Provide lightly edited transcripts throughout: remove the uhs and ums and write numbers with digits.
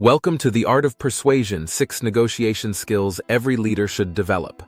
Welcome to the Art of Persuasion, 6 negotiation skills every leader should develop.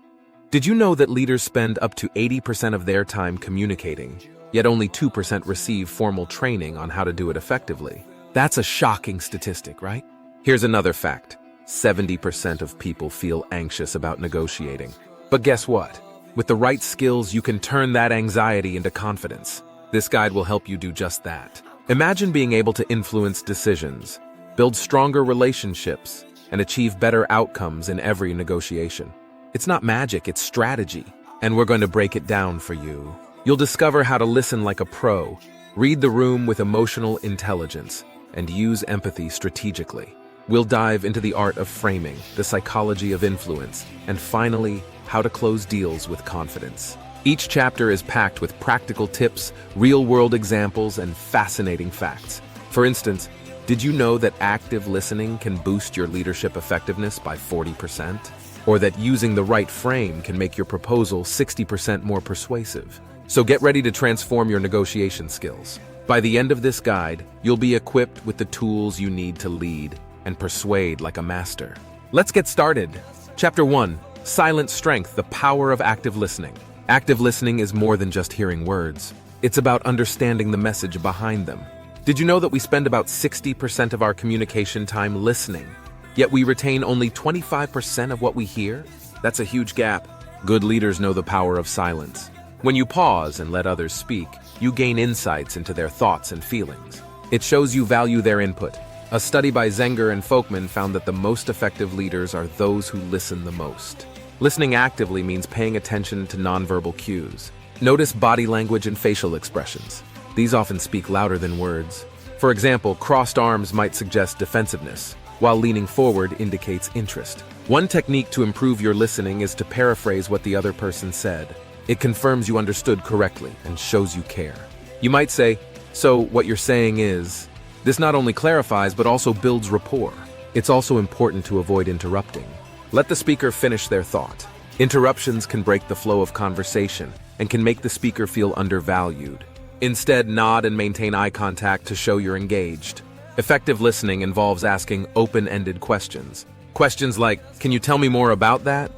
Did you know that leaders spend up to 80% of their time communicating, yet only 2% receive formal training on how to do it effectively? That's a shocking statistic, right? Here's another fact. 70% of people feel anxious about negotiating. But guess what? With the right skills, you can turn that anxiety into confidence. This guide will help you do just that. Imagine being able to influence decisions, build stronger relationships, and achieve better outcomes in every negotiation. It's not magic, it's strategy, and we're going to break it down for you. You'll discover how to listen like a pro, read the room with emotional intelligence, and use empathy strategically. We'll dive into the art of framing, the psychology of influence, and finally, how to close deals with confidence. Each chapter is packed with practical tips, real-world examples, and fascinating facts. For instance, did you know that active listening can boost your leadership effectiveness by 40%? Or that using the right frame can make your proposal 60% more persuasive? So get ready to transform your negotiation skills. By the end of this guide, you'll be equipped with the tools you need to lead and persuade like a master. Let's get started. Chapter 1. Silent Strength, the Power of Active Listening. Active listening is more than just hearing words. It's about understanding the message behind them. Did you know that we spend about 60% of our communication time listening, yet we retain only 25% of what we hear? That's a huge gap. Good leaders know the power of silence. When you pause and let others speak, you gain insights into their thoughts and feelings. It shows you value their input. A study by Zenger and Folkman found that the most effective leaders are those who listen the most. Listening actively means paying attention to nonverbal cues. Notice body language and facial expressions. These often speak louder than words. For example, crossed arms might suggest defensiveness, while leaning forward indicates interest. One technique to improve your listening is to paraphrase what the other person said. It confirms you understood correctly and shows you care. You might say, "So what you're saying is..." This not only clarifies but also builds rapport. It's also important to avoid interrupting. Let the speaker finish their thought. Interruptions can break the flow of conversation and can make the speaker feel undervalued. Instead, nod and maintain eye contact to show you're engaged. Effective listening involves asking open-ended questions. Questions like, "Can you tell me more about that?"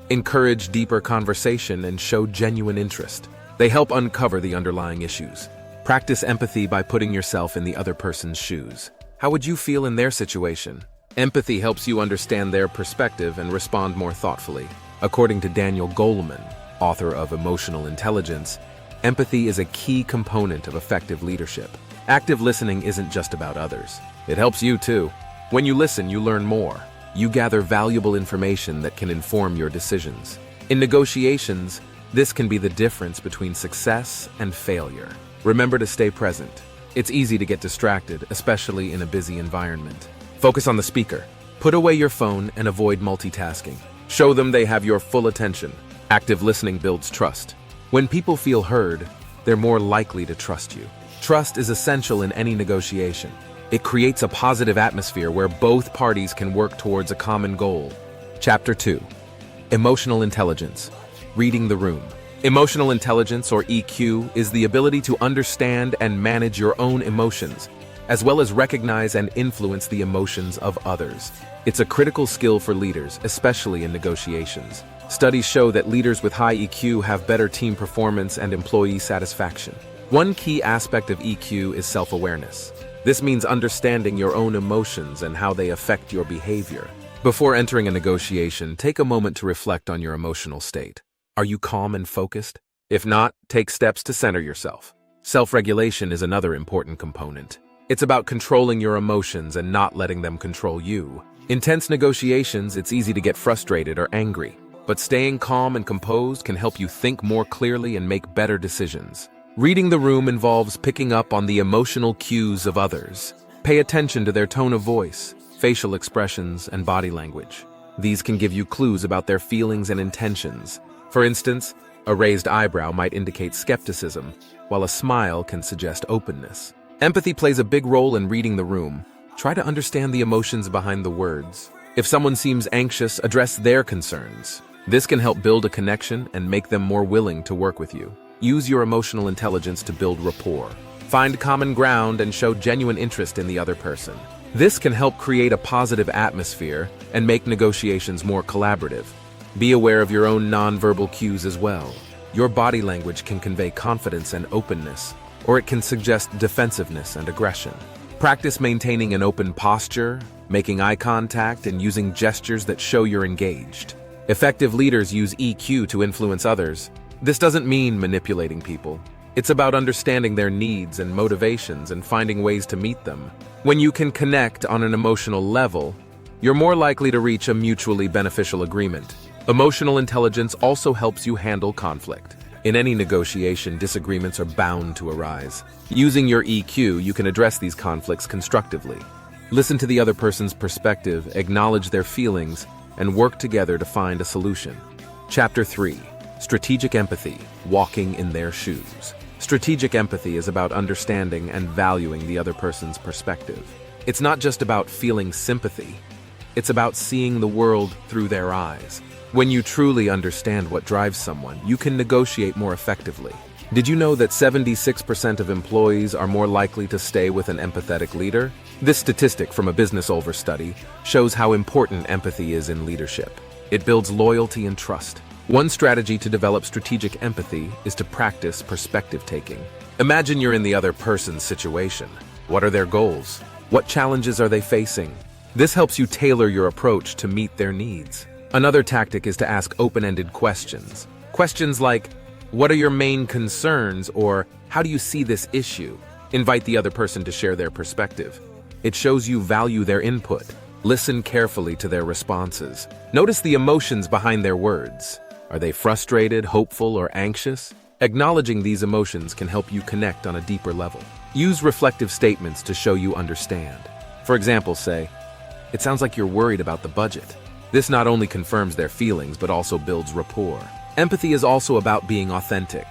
Encourage deeper conversation and show genuine interest. They help uncover the underlying issues. Practice empathy by putting yourself in the other person's shoes. How would you feel in their situation? Empathy helps you understand their perspective and respond more thoughtfully. According to Daniel Goleman, author of Emotional Intelligence, empathy is a key component of effective leadership. Active listening isn't just about others. It helps you too. When you listen, you learn more. You gather valuable information that can inform your decisions. In negotiations, this can be the difference between success and failure. Remember to stay present. It's easy to get distracted, especially in a busy environment. Focus on the speaker. Put away your phone and avoid multitasking. Show them they have your full attention. Active listening builds trust. When people feel heard, they're more likely to trust you. Trust is essential in any negotiation. It creates a positive atmosphere where both parties can work towards a common goal. Chapter 2. Emotional Intelligence. Reading the room. Emotional intelligence, or EQ, is the ability to understand and manage your own emotions, as well as recognize and influence the emotions of others. It's a critical skill for leaders, especially in negotiations. Studies show that leaders with high EQ have better team performance and employee satisfaction. One key aspect of EQ is self-awareness. This means understanding your own emotions and how they affect your behavior. Before entering a negotiation, take a moment to reflect on your emotional state. Are you calm and focused? If not, take steps to center yourself. Self-regulation is another important component. It's about controlling your emotions and not letting them control you. In tense negotiations, it's easy to get frustrated or angry. But staying calm and composed can help you think more clearly and make better decisions. Reading the room involves picking up on the emotional cues of others. Pay attention to their tone of voice, facial expressions, and body language. These can give you clues about their feelings and intentions. For instance, a raised eyebrow might indicate skepticism, while a smile can suggest openness. Empathy plays a big role in reading the room. Try to understand the emotions behind the words. If someone seems anxious, address their concerns. This can help build a connection and make them more willing to work with you. Use your emotional intelligence to build rapport. Find common ground and show genuine interest in the other person. This can help create a positive atmosphere and make negotiations more collaborative. Be aware of your own nonverbal cues as well. Your body language can convey confidence and openness, or it can suggest defensiveness and aggression. Practice maintaining an open posture, making eye contact, and using gestures that show you're engaged. Effective leaders use EQ to influence others. This doesn't mean manipulating people. It's about understanding their needs and motivations and finding ways to meet them. When you can connect on an emotional level, you're more likely to reach a mutually beneficial agreement. Emotional intelligence also helps you handle conflict. In any negotiation, disagreements are bound to arise. Using your EQ, you can address these conflicts constructively. Listen to the other person's perspective, acknowledge their feelings, and work together to find a solution. Chapter 3. Strategic Empathy, Walking in Their Shoes. Strategic empathy is about understanding and valuing the other person's perspective. It's not just about feeling sympathy. It's about seeing the world through their eyes. When you truly understand what drives someone, you can negotiate more effectively. Did you know that 76% of employees are more likely to stay with an empathetic leader? This statistic from a Business Over study shows how important empathy is in leadership. It builds loyalty and trust. One strategy to develop strategic empathy is to practice perspective taking. Imagine you're in the other person's situation. What are their goals? What challenges are they facing? This helps you tailor your approach to meet their needs. Another tactic is to ask open-ended questions. Questions like, what are your main concerns, or how do you see this issue? Invite the other person to share their perspective. It shows you value their input. Listen carefully to their responses. Notice the emotions behind their words. Are they frustrated, hopeful, or anxious? Acknowledging these emotions can help you connect on a deeper level. Use reflective statements to show you understand. For example, say, it sounds like you're worried about the budget. This not only confirms their feelings, but also builds rapport. Empathy is also about being authentic.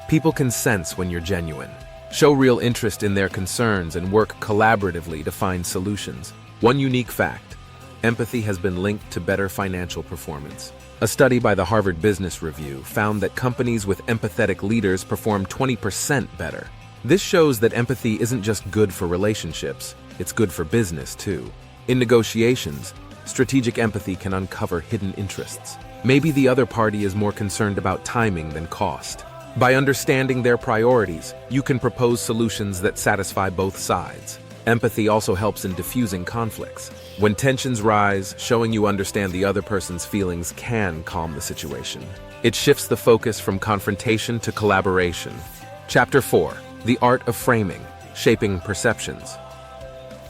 People can sense when you're genuine. Show real interest in their concerns and work collaboratively to find solutions. One unique fact: empathy has been linked to better financial performance. A study by the Harvard Business Review found that companies with empathetic leaders perform 20% better. This shows that empathy isn't just good for relationships, it's good for business too. In negotiations, strategic empathy can uncover hidden interests. Maybe the other party is more concerned about timing than cost. By understanding their priorities, you can propose solutions that satisfy both sides. Empathy also helps in diffusing conflicts. When tensions rise, showing you understand the other person's feelings can calm the situation. It shifts the focus from confrontation to collaboration. Chapter 4. The Art of Framing, Shaping Perceptions.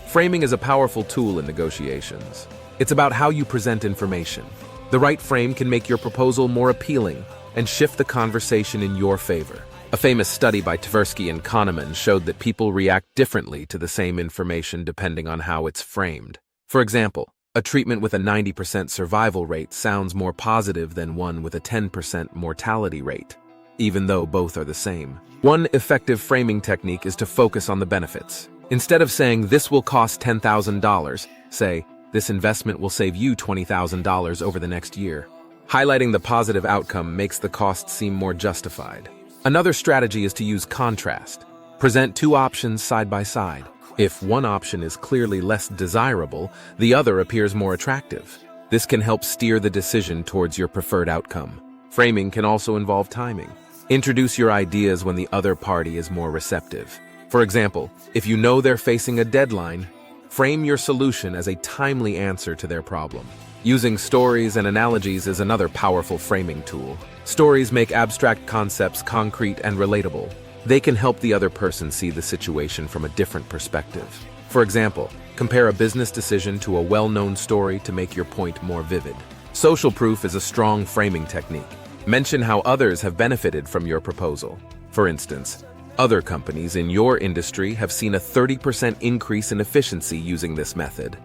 Framing is a powerful tool in negotiations. It's about how you present information. The right frame can make your proposal more appealing and shift the conversation in your favor. A famous study by Tversky and Kahneman showed that people react differently to the same information depending on how it's framed. For example, a treatment with a 90% survival rate sounds more positive than one with a 10% mortality rate, even though both are the same. One effective framing technique is to focus on the benefits. Instead of saying, "This will cost $10,000, say, "This investment will save you $20,000 over the next year." Highlighting the positive outcome makes the cost seem more justified. Another strategy is to use contrast. Present two options side by side. If one option is clearly less desirable, the other appears more attractive. This can help steer the decision towards your preferred outcome. Framing can also involve timing. Introduce your ideas when the other party is more receptive. For example, if you know they're facing a deadline, frame your solution as a timely answer to their problem. Using stories and analogies is another powerful framing tool. Stories make abstract concepts concrete and relatable. They can help the other person see the situation from a different perspective. For example, compare a business decision to a well-known story to make your point more vivid. Social proof is a strong framing technique. Mention how others have benefited from your proposal. For instance, other companies in your industry have seen a 30% increase in efficiency using this method.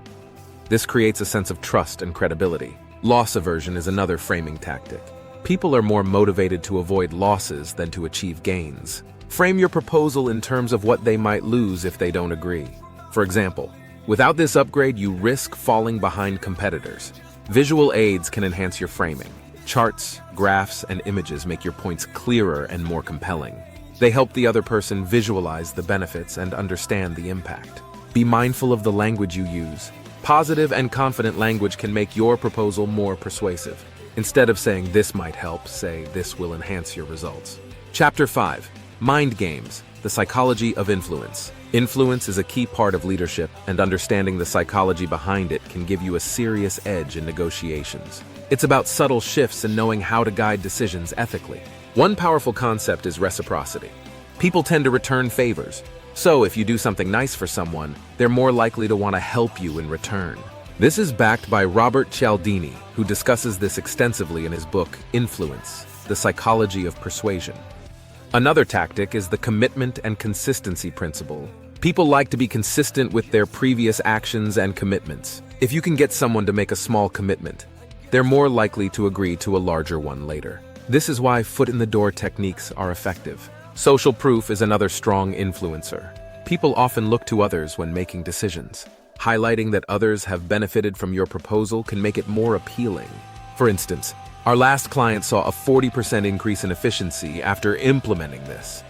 This creates a sense of trust and credibility. Loss aversion is another framing tactic. People are more motivated to avoid losses than to achieve gains. Frame your proposal in terms of what they might lose if they don't agree. For example, without this upgrade, you risk falling behind competitors. Visual aids can enhance your framing. Charts, graphs, and images make your points clearer and more compelling. They help the other person visualize the benefits and understand the impact. Be mindful of the language you use. Positive and confident language can make your proposal more persuasive. Instead of saying this might help, say this will enhance your results. Chapter 5. Mind Games, the Psychology of Influence. Influence is a key part of leadership, and understanding the psychology behind it can give you a serious edge in negotiations. It's about subtle shifts and knowing how to guide decisions ethically. One powerful concept is reciprocity. People tend to return favors. So if you do something nice for someone, they're more likely to want to help you in return. This is backed by Robert Cialdini, who discusses this extensively in his book, Influence, the Psychology of Persuasion. Another tactic is the commitment and consistency principle. People like to be consistent with their previous actions and commitments. If you can get someone to make a small commitment, they're more likely to agree to a larger one later. This is why foot-in-the-door techniques are effective. Social proof is another strong influencer. People often look to others when making decisions. Highlighting that others have benefited from your proposal can make it more appealing. For instance, our last client saw a 40% increase in efficiency after implementing this.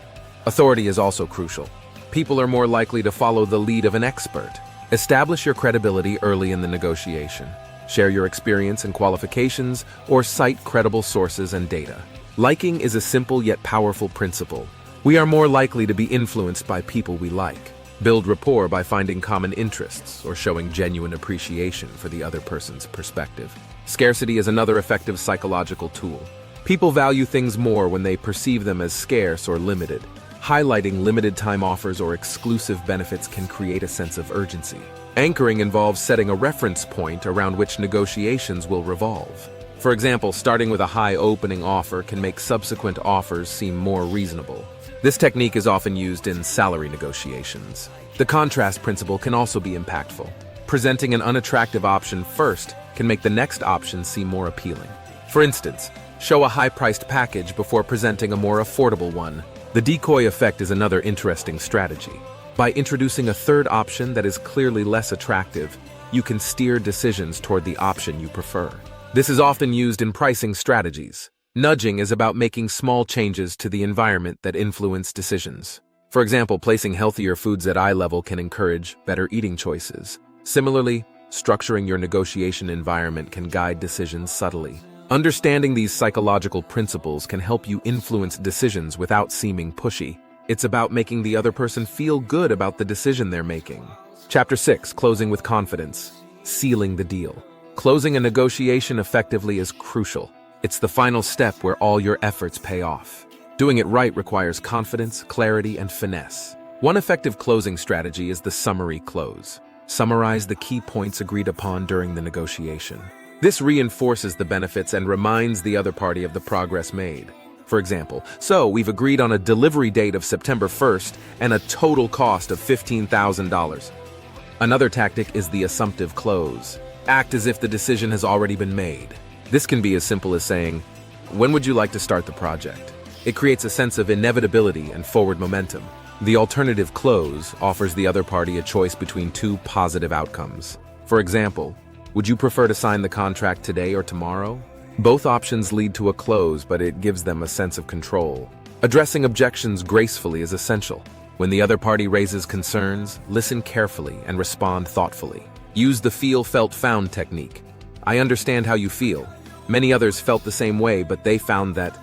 Authority is also crucial. People are more likely to follow the lead of an expert. Establish your credibility early in the negotiation. Share your experience and qualifications, or cite credible sources and data. Liking is a simple yet powerful principle. We are more likely to be influenced by people we like. Build rapport by finding common interests or showing genuine appreciation for the other person's perspective. Scarcity is another effective psychological tool. People value things more when they perceive them as scarce or limited. Highlighting limited-time offers or exclusive benefits can create a sense of urgency. Anchoring involves setting a reference point around which negotiations will revolve. For example, starting with a high opening offer can make subsequent offers seem more reasonable. This technique is often used in salary negotiations. The contrast principle can also be impactful. Presenting an unattractive option first can make the next option seem more appealing. For instance, show a high-priced package before presenting a more affordable one. The decoy effect is another interesting strategy. By introducing a third option that is clearly less attractive, you can steer decisions toward the option you prefer. This is often used in pricing strategies. Nudging is about making small changes to the environment that influence decisions. For example, placing healthier foods at eye level can encourage better eating choices. Similarly, structuring your negotiation environment can guide decisions subtly. Understanding these psychological principles can help you influence decisions without seeming pushy. It's about making the other person feel good about the decision they're making. Chapter 6, Closing with Confidence. Sealing the deal. Closing a negotiation effectively is crucial. It's the final step where all your efforts pay off. Doing it right requires confidence, clarity, and finesse. One effective closing strategy is the summary close. Summarize the key points agreed upon during the negotiation. This reinforces the benefits and reminds the other party of the progress made. For example, so we've agreed on a delivery date of September 1st and a total cost of $15,000. Another tactic is the assumptive close. Act as if the decision has already been made. This can be as simple as saying, "When would you like to start the project?" It creates a sense of inevitability and forward momentum. The alternative close offers the other party a choice between two positive outcomes. For example, would you prefer to sign the contract today or tomorrow? Both options lead to a close, but it gives them a sense of control. Addressing objections gracefully is essential. When the other party raises concerns, listen carefully and respond thoughtfully. Use the feel, felt, found technique. I understand how you feel. Many others felt the same way, but they found that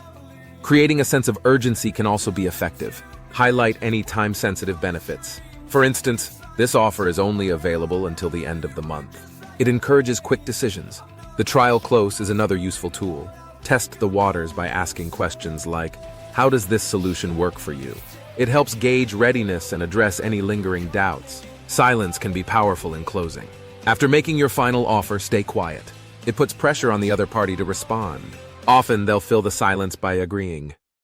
creating a sense of urgency can also be effective. Highlight any time-sensitive benefits. For instance, this offer is only available until the end of the month. It encourages quick decisions. The trial close is another useful tool. Test the waters by asking questions like, "How does this solution work for you?" It helps gauge readiness and address any lingering doubts. Silence can be powerful in closing. After making your final offer, stay quiet. It puts pressure on the other party to respond. Often, they'll fill the silence by agreeing.